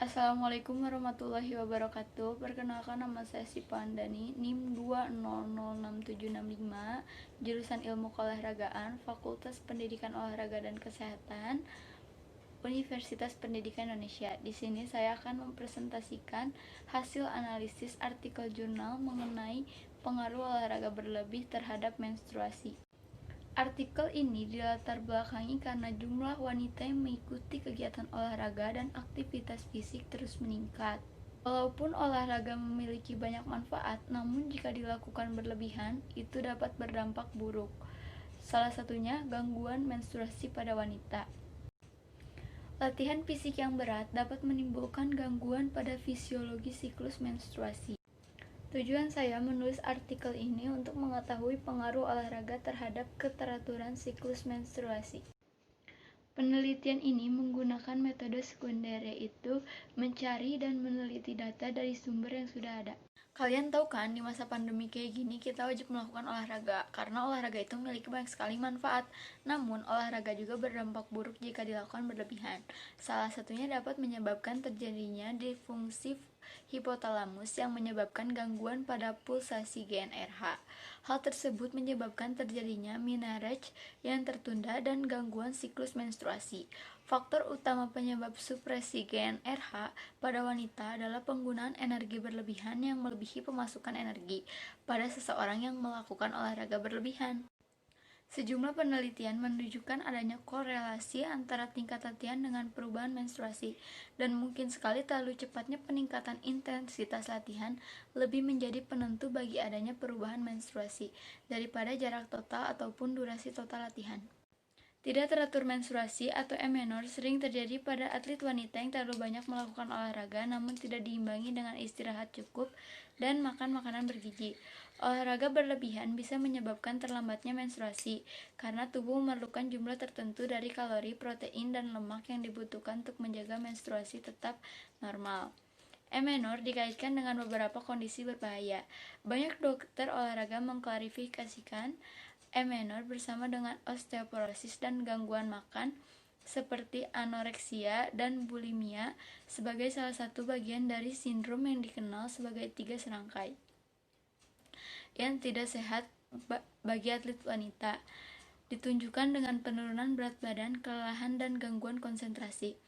Assalamualaikum warahmatullahi wabarakatuh. Perkenalkan, nama saya Sipa Andani, NIM 2006765, jurusan Ilmu Keolahragaan, Fakultas Pendidikan Olahraga dan Kesehatan, Universitas Pendidikan Indonesia. Di sini saya akan mempresentasikan hasil analisis artikel jurnal mengenai pengaruh olahraga berlebih terhadap menstruasi. Artikel ini dilatar belakangi karena jumlah wanita yang mengikuti kegiatan olahraga dan aktivitas fisik terus meningkat. Walaupun olahraga memiliki banyak manfaat, namun jika dilakukan berlebihan, itu dapat berdampak buruk. Salah satunya gangguan menstruasi pada wanita. Latihan fisik yang berat dapat menimbulkan gangguan pada fisiologi siklus menstruasi. Tujuan saya menulis artikel ini untuk mengetahui pengaruh olahraga terhadap keteraturan siklus menstruasi. Penelitian ini menggunakan metode sekunder, yaitu mencari dan meneliti data dari sumber yang sudah ada. Kalian tahu kan, di masa pandemi kayak gini kita wajib melakukan olahraga, karena olahraga itu memiliki banyak sekali manfaat. Namun, olahraga juga berdampak buruk jika dilakukan berlebihan. Salah satunya dapat menyebabkan terjadinya disfungsi hipotalamus yang menyebabkan gangguan pada pulsasi GnRH. Hal tersebut menyebabkan terjadinya menarche yang tertunda dan gangguan siklus menstruasi. Faktor utama penyebab supresi GnRH pada wanita adalah penggunaan energi berlebihan yang melebihi pemasukan energi pada seseorang yang melakukan olahraga berlebihan. Sejumlah penelitian menunjukkan adanya korelasi antara tingkat latihan dengan perubahan menstruasi, dan mungkin sekali terlalu cepatnya peningkatan intensitas latihan lebih menjadi penentu bagi adanya perubahan menstruasi daripada jarak total ataupun durasi total latihan. Tidak teratur menstruasi atau amenorrhea sering terjadi pada atlet wanita yang terlalu banyak melakukan olahraga namun tidak diimbangi dengan istirahat cukup dan makan makanan bergizi. Olahraga berlebihan bisa menyebabkan terlambatnya menstruasi karena tubuh memerlukan jumlah tertentu dari kalori, protein, dan lemak yang dibutuhkan untuk menjaga menstruasi tetap normal. Amenorrhea dikaitkan dengan beberapa kondisi berbahaya. Banyak dokter olahraga mengklarifikasikan amenorrhea bersama dengan osteoporosis dan gangguan makan seperti anoreksia dan bulimia sebagai salah satu bagian dari sindrom yang dikenal sebagai 3 serangkai yang tidak sehat bagi atlet wanita, ditunjukkan dengan penurunan berat badan, kelelahan, dan gangguan konsentrasi.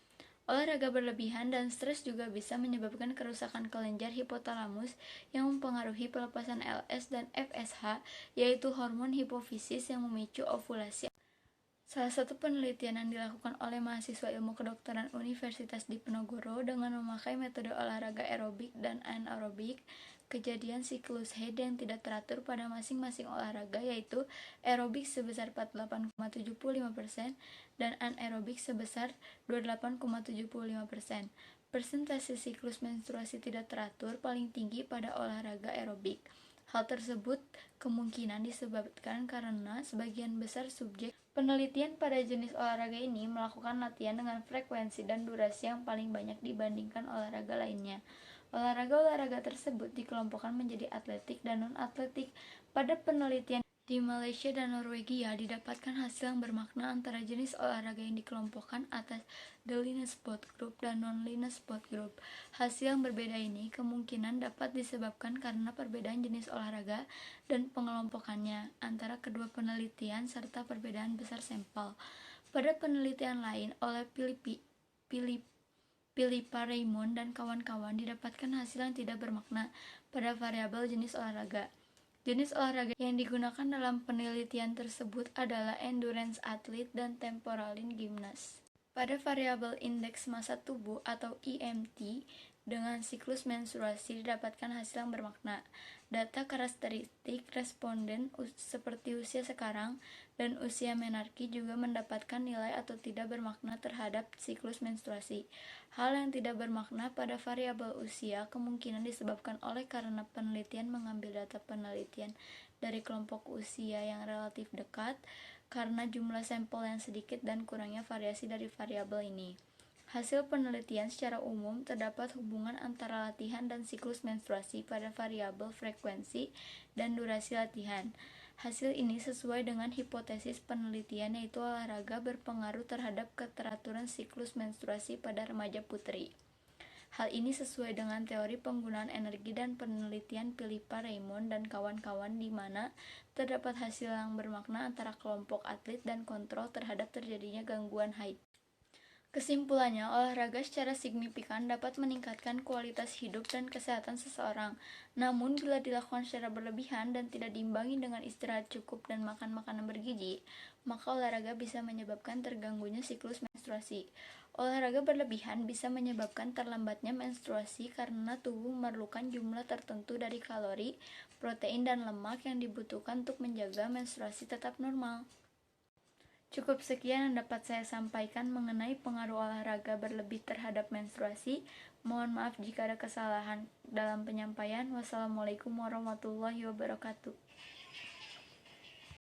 Olahraga berlebihan dan stres juga bisa menyebabkan kerusakan kelenjar hipotalamus yang mempengaruhi pelepasan LS dan FSH, yaitu hormon hipofisis yang memicu ovulasi. Salah satu penelitian yang dilakukan oleh mahasiswa ilmu kedokteran Universitas Diponegoro dengan memakai metode olahraga aerobik dan anaerobik, kejadian siklus haid yang tidak teratur pada masing-masing olahraga, yaitu aerobik sebesar 48,75% dan anaerobik sebesar 28,75%. Persentase siklus menstruasi tidak teratur paling tinggi pada olahraga aerobik. Hal tersebut kemungkinan disebabkan karena sebagian besar subjek penelitian pada jenis olahraga ini melakukan latihan dengan frekuensi dan durasi yang paling banyak dibandingkan olahraga lainnya. Olahraga-olahraga tersebut dikelompokkan menjadi atletik dan non-atletik. Pada penelitian di Malaysia dan Norwegia didapatkan hasil yang bermakna antara jenis olahraga yang dikelompokkan atas the Linus Sport Group dan non-Linus Sport Group. Hasil yang berbeda ini kemungkinan dapat disebabkan karena perbedaan jenis olahraga dan pengelompokannya antara kedua penelitian serta perbedaan besar sampel. Pada penelitian lain oleh Philippa Raymond dan kawan-kawan didapatkan hasil yang tidak bermakna pada variabel jenis olahraga. Jenis olahraga yang digunakan dalam penelitian tersebut adalah endurance athlete dan temporaline gymnast. Pada variabel indeks massa tubuh atau IMT dengan siklus menstruasi didapatkan hasil yang bermakna. Data karakteristik responden seperti usia sekarang dan usia menarki juga mendapatkan nilai atau tidak bermakna terhadap siklus menstruasi. Hal yang tidak bermakna pada variabel usia kemungkinan disebabkan oleh karena penelitian mengambil data penelitian dari kelompok usia yang relatif dekat karena jumlah sampel yang sedikit dan kurangnya variasi dari variabel ini. Hasil penelitian secara umum terdapat hubungan antara latihan dan siklus menstruasi pada variabel frekuensi dan durasi latihan. Hasil ini sesuai dengan hipotesis penelitian, yaitu olahraga berpengaruh terhadap keteraturan siklus menstruasi pada remaja putri. Hal ini sesuai dengan teori penggunaan energi dan penelitian Philippa Raymond dan kawan-kawan di mana terdapat hasil yang bermakna antara kelompok atlet dan kontrol terhadap terjadinya gangguan haid. Kesimpulannya, olahraga secara signifikan dapat meningkatkan kualitas hidup dan kesehatan seseorang. Namun, bila dilakukan secara berlebihan dan tidak diimbangi dengan istirahat cukup dan makan makanan bergizi, maka olahraga bisa menyebabkan terganggunya siklus menstruasi. Olahraga berlebihan bisa menyebabkan terlambatnya menstruasi karena tubuh memerlukan jumlah tertentu dari kalori, protein, dan lemak yang dibutuhkan untuk menjaga menstruasi tetap normal. Cukup sekian yang dapat saya sampaikan mengenai pengaruh olahraga berlebih terhadap menstruasi. Mohon maaf jika ada kesalahan dalam penyampaian. Wassalamualaikum warahmatullahi wabarakatuh.